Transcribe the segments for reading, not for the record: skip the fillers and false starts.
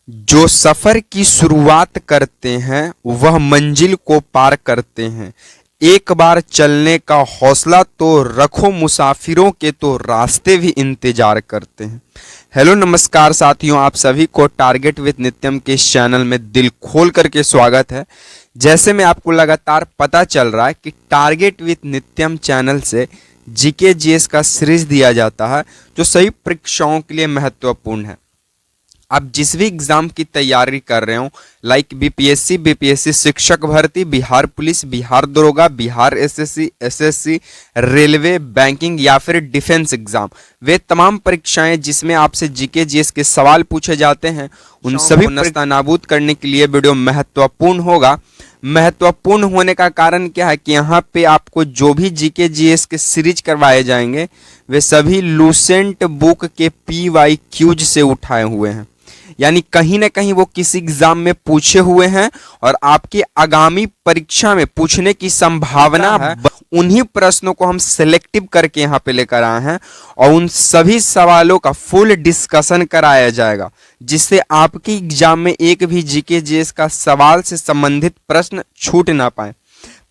जो सफर की शुरुआत करते हैं वह मंजिल को पार करते हैं। एक बार चलने का हौसला तो रखो, मुसाफिरों के तो रास्ते भी इंतजार करते हैं। हेलो नमस्कार साथियों, आप सभी को टारगेट विद नित्यम के इस चैनल में दिल खोल करके स्वागत है। जैसे में आपको लगातार पता चल रहा है कि टारगेट विद नित्यम चैनल से जीके जीएस का सीरीज दिया जाता है जो सभी परीक्षाओं के लिए महत्वपूर्ण है। आप जिस भी एग्जाम की तैयारी कर रहे हो, लाइक बीपीएससी शिक्षक भर्ती, बिहार पुलिस, बिहार दरोगा, बिहार एसएससी, रेलवे, बैंकिंग या फिर डिफेंस एग्जाम, वे तमाम परीक्षाएं जिसमें आपसे जीके जीएस के सवाल पूछे जाते हैं, उन सभी नाबूद करने के लिए वीडियो महत्वपूर्ण होगा। महत्वपूर्ण होने का कारण क्या है कि यहाँ पे आपको जो भी जीके जीएस के सीरीज करवाए जाएंगे वे सभी लूसेंट बुक के PYQs से उठाए हुए हैं, यानी कहीं ना कहीं वो किसी एग्जाम में पूछे हुए हैं और आपकी आगामी परीक्षा में पूछने की संभावना है। उन्हीं प्रश्नों को हम सिलेक्टिव करके यहाँ पे लेकर आए हैं और उन सभी सवालों का फुल डिस्कशन कराया जाएगा, जिससे आपकी एग्जाम में एक भी जीके जीएस का सवाल से संबंधित प्रश्न छूट ना पाए।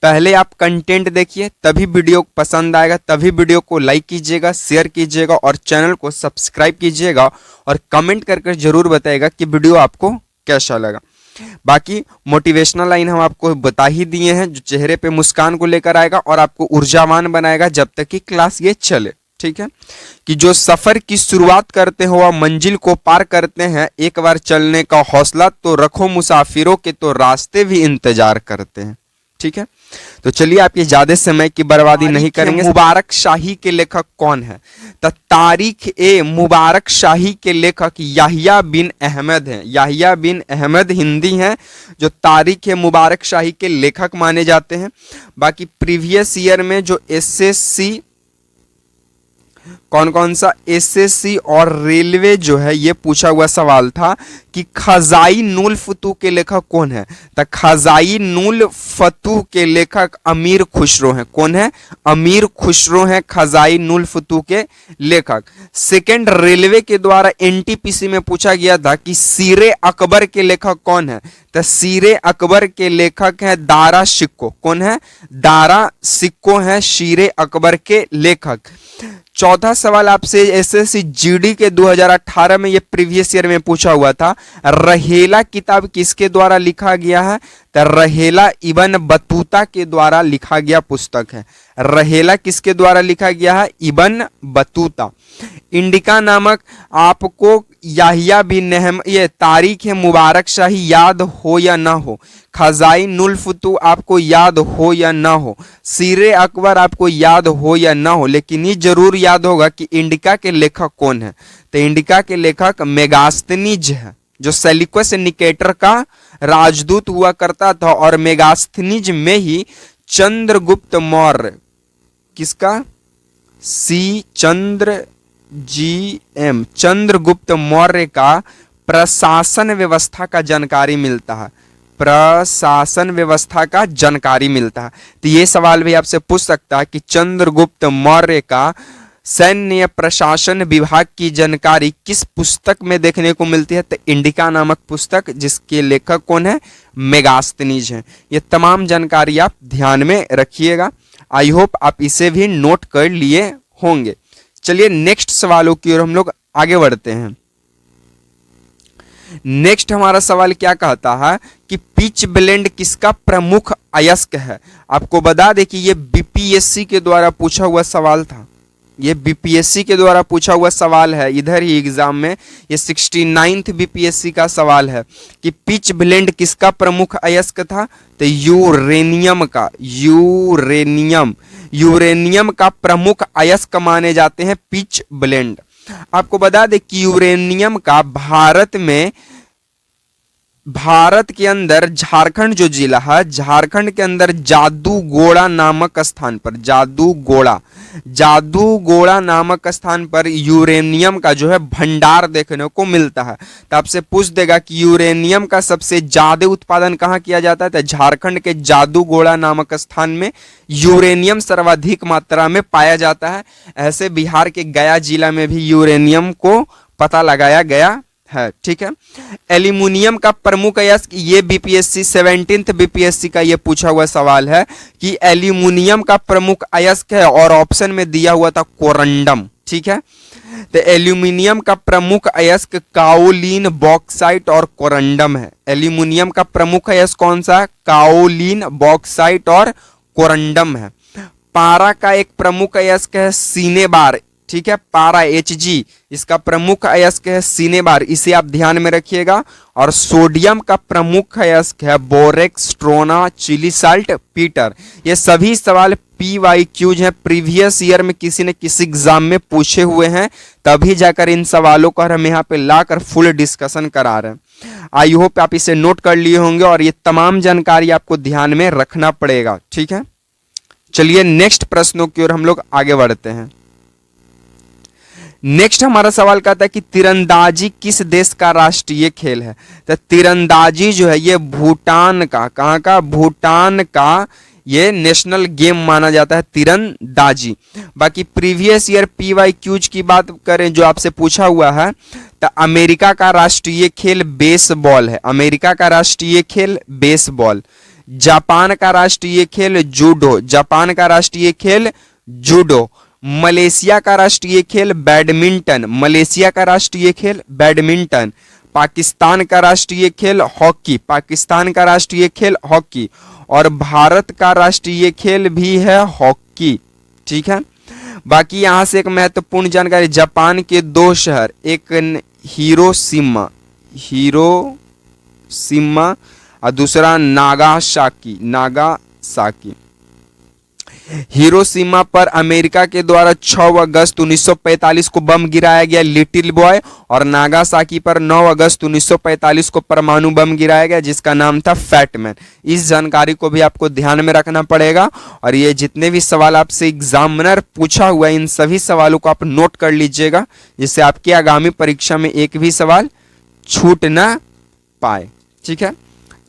पहले आप कंटेंट देखिए, तभी वीडियो पसंद आएगा, तभी वीडियो को लाइक कीजिएगा, शेयर कीजिएगा और चैनल को सब्सक्राइब कीजिएगा और कमेंट करके जरूर बताइएगा कि वीडियो आपको कैसा लगा। बाकी मोटिवेशनल लाइन हम आपको बता ही दिए हैं जो चेहरे पे मुस्कान को लेकर आएगा और आपको ऊर्जावान बनाएगा जब तक कि क्लास ये चले। ठीक है, कि जो सफर की शुरुआत करते हो वह मंजिल को पार करते हैं। एक बार चलने का हौसला तो रखो, मुसाफिरों के तो रास्ते भी इंतजार करते हैं। ठीक है, तो चलिए आप ये ज्यादा समय की बर्बादी नहीं करेंगे। मुबारक शाही के लेखक कौन है? तो तारीख ए मुबारक शाही के लेखक याहिया बिन अहमद हैं। याहिया बिन अहमद हिंदी हैं जो तारीख ए मुबारक शाही के लेखक माने जाते हैं। बाकी प्रीवियस ईयर में जो एसएससी कौन सा एसएससी और रेलवे जो है ये पूछा हुआ सवाल था कि खजाई नूल फतूह के लेखक कौन है? तो खजाई नूल फतूह के लेखक अमीर खुसरो हैं। कौन है? अमीर खुसरो हैं खजाई नूल फतूह के लेखक। सेकंड, रेलवे के द्वारा एनटीपीसी में पूछा गया था कि सीरे अकबर के लेखक कौन है? तो सीरे अकबर के लेखक है दारा सिक्को। कौन है? दारा सिक्को है सीरे अकबर के लेखक। चौथा सवाल आपसे एसएससी जीडी के 2018 में ये प्रीवियस ईयर में पूछा हुआ था, रहेला किताब किसके द्वारा लिखा गया है? तो रहेला इब्न बतूता के द्वारा लिखा गया पुस्तक है। रहेला किसके द्वारा लिखा गया है? Ibn Battuta. इंडिका नामक आपको याहिया बिन अहमद, ये तारीख है मुबारक शाही याद हो या ना हो, खजाई नुल फतूह आपको याद हो या ना हो, सीरे अकबर आपको याद हो या ना हो, लेकिन ये जरूर याद होगा कि इंडिका के लेखक कौन है? तो इंडिका के लेखक मेगास्थनीज है, जो सेल्यूकस निकेटर का राजदूत हुआ करता था और मेगास्थनीज में ही चंद्रगुप्त मौर्य, किसका? चंद्रगुप्त मौर्य का प्रशासन व्यवस्था का जानकारी मिलता है। प्रशासन व्यवस्था का जानकारी मिलता है। तो ये सवाल भी आपसे पूछ सकता है कि चंद्रगुप्त मौर्य का सैन्य प्रशासन विभाग की जानकारी किस पुस्तक में देखने को मिलती है? तो इंडिका नामक पुस्तक, जिसके लेखक कौन है? मेगास्थनीज हैं। ये तमाम जानकारी आप ध्यान में रखिएगा। आई होप आप इसे भी नोट कर लिए होंगे। चलिए नेक्स्ट सवालों की ओर हम लोग आगे बढ़ते हैं। नेक्स्ट हमारा सवाल क्या कहता है कि पिच ब्लेंड किसका प्रमुख अयस्क है? आपको बता दें कि ये बीपीएससी के द्वारा पूछा हुआ सवाल था। ये बीपीएससी के द्वारा पूछा हुआ सवाल है, इधर ही एग्जाम में ये 69th बीपीएससी का सवाल है कि पिच ब्लेंड किसका प्रमुख अयस्क था? तो यूरेनियम का। यूरेनियम का प्रमुख अयस्क माने जाते हैं पिच ब्लेंड। आपको बता दें कि यूरेनियम का भारत के अंदर झारखंड जो जिला है, झारखंड के अंदर जादूगोड़ा नामक स्थान पर, जादूगोड़ा नामक स्थान पर यूरेनियम का जो है भंडार देखने को मिलता है। तो आपसे पूछ देगा कि यूरेनियम का सबसे ज्यादा उत्पादन कहाँ किया जाता है? तो झारखंड के जादूगोड़ा नामक स्थान में यूरेनियम सर्वाधिक मात्रा में पाया जाता है। ऐसे बिहार के गया जिला में भी यूरेनियम को पता लगाया गया है। ठीक है, एल्यूमिनियम का प्रमुख अयस्क, ये बीपीएससी 17th बीपीएससी का ये पूछा हुआ सवाल है कि एल्यूमिनियम का प्रमुख अयस्क है, और ऑप्शन में दिया हुआ था कोरंडम। ठीक है, तो एल्यूमिनियम का प्रमुख अयस्क काओलिन, बॉक्साइट और कोरंडम है। एल्यूमिनियम का प्रमुख अयस्क कौन सा? काओलिन, बॉक्साइट और कोरंडम है। पारा का एक प्रमुख अयस्क है सिनेबार। ठीक है, पारा Hg इसका प्रमुख अयस्क है सिनेबार, इसे आप ध्यान में रखिएगा। और सोडियम का प्रमुख अयस्क है बोरेक्स, स्ट्रोना, चिली साल्ट, पीटर। ये सभी सवाल PYQs हैं, प्रीवियस ईयर में किसी न किसी एग्जाम में पूछे हुए हैं, तभी जाकर इन सवालों का हम यहाँ पे लाकर फुल डिस्कशन करा रहे हैं। आई होप आप इसे नोट कर लिए होंगे और ये तमाम जानकारी आपको ध्यान में रखना पड़ेगा। ठीक है, चलिए नेक्स्ट प्रश्नों की ओर हम लोग आगे बढ़ते हैं। नेक्स्ट हमारा सवाल कहता है कि तीरंदाजी किस देश का राष्ट्रीय खेल है? तो तीरंदाजी जो है ये भूटान का, कहाँ का? भूटान का ये नेशनल गेम माना जाता है तीरंदाजी। बाकी प्रीवियस ईयर PYQs की बात करें जो आपसे पूछा हुआ है, तो अमेरिका का राष्ट्रीय खेल बेसबॉल है। अमेरिका का राष्ट्रीय खेल बेसबॉल। जापान का राष्ट्रीय खेल जूडो। जापान का राष्ट्रीय खेल जूडो। मलेशिया का राष्ट्रीय खेल बैडमिंटन। मलेशिया का राष्ट्रीय खेल बैडमिंटन। पाकिस्तान का राष्ट्रीय खेल हॉकी। पाकिस्तान का राष्ट्रीय खेल हॉकी। और भारत का राष्ट्रीय खेल भी है हॉकी। ठीक है, बाकी यहां से एक महत्वपूर्ण जानकारी, जापान के 2 शहर, एक हिरोशिमा और दूसरा नागासाकी। हिरोशिमा पर अमेरिका के द्वारा 6 अगस्त 1945 को बम गिराया गया, लिटिल बॉय। और नागासाकी पर 9 अगस्त 1945 को परमाणु बम गिराया गया, जिसका नाम था फैटमैन। इस जानकारी को भी आपको ध्यान में रखना पड़ेगा। और ये जितने भी सवाल आपसे एग्जामिनर पूछा हुआ है, इन सभी सवालों को आप नोट कर लीजिएगा, जिससे आपकी आगामी परीक्षा में एक भी सवाल छूट ना पाए। ठीक है,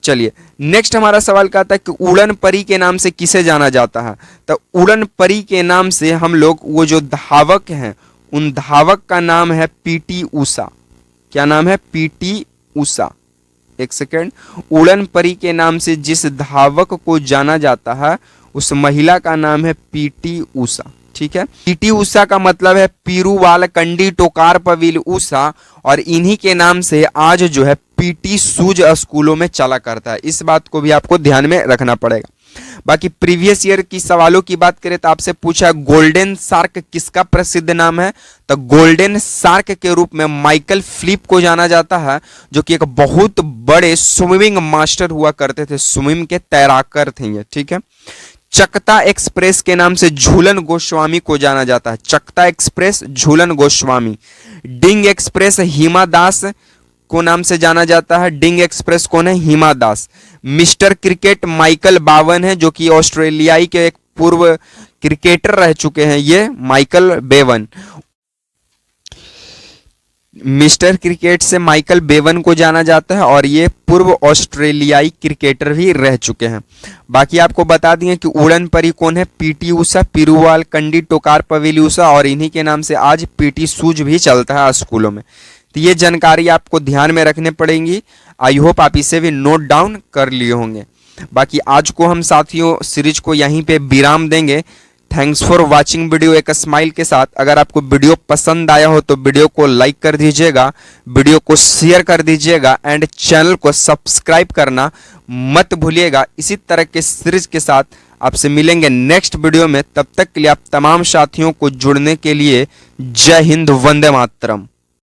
चलिए नेक्स्ट हमारा सवाल कहता है कि उड़न परी के नाम से किसे जाना जाता है? तो उड़न परी के नाम से हम लोग वो जो धावक हैं, उन धावक का नाम है PT उषा। क्या नाम है? PT उषा। एक सेकेंड, उड़न परी के नाम से जिस धावक को जाना जाता है उस महिला का नाम है PT उषा। ठीक है, PT उषा का मतलब है पीरूवाल कंडी टोकार पविल उषा, और इन्हीं के नाम से आज जो है PT सूज स्कूलों में चला करता है। इस बात को भी आपको ध्यान में रखना पड़ेगा। बाकी प्रीवियस ईयर की सवालों की बात करें तो आपसे पूछा गोल्डन शार्क किसका प्रसिद्ध नाम है? तो गोल्डन शार्क के रूप में माइकल फिलिप को जाना जाता है, जो कि एक बहुत बड़े स्विमिंग मास्टर हुआ करते थे, स्विमिंग के तैराकर थे ये। ठीक है, चकता एक्सप्रेस के नाम से झूलन गोस्वामी को जाना जाता है। चकता एक्सप्रेस झूलन गोस्वामी। डिंग एक्सप्रेस हिमा दास को नाम से जाना जाता है। डिंग एक्सप्रेस कौन है? Hima Das. Mister cricket Michael बावन है, जो कि ऑस्ट्रेलियाई के एक पूर्व क्रिकेटर रह चुके हैं, ये माइकल बेवन। मिस्टर क्रिकेट से माइकल बेवन को जाना जाता है, और ये पूर्व ऑस्ट्रेलियाई क्रिकेटर भी रह चुके हैं। बाकी आपको बता दिए कि उड़न परी कौन है? PT उषा, पीरूवाल कंडी टोकार पवेली उषा, और इन्हीं के नाम से आज PT सूज भी चलता है स्कूलों में। तो ये जानकारी आपको ध्यान में रखने पड़ेंगी। आई होप आप इसे भी नोट डाउन कर लिए होंगे। बाकी आज को हम साथियों सीरीज को यहीं पे विराम देंगे। थैंक्स फॉर वॉचिंग वीडियो एक स्माइल के साथ। अगर आपको वीडियो पसंद आया हो तो वीडियो को लाइक कर दीजिएगा, वीडियो को शेयर कर दीजिएगा, एंड चैनल को सब्सक्राइब करना मत भूलिएगा। इसी तरह के सीरीज के साथ आपसे मिलेंगे नेक्स्ट वीडियो में। तब तक के लिए आप तमाम साथियों को जुड़ने के लिए जय हिंद, वंदे मातरम।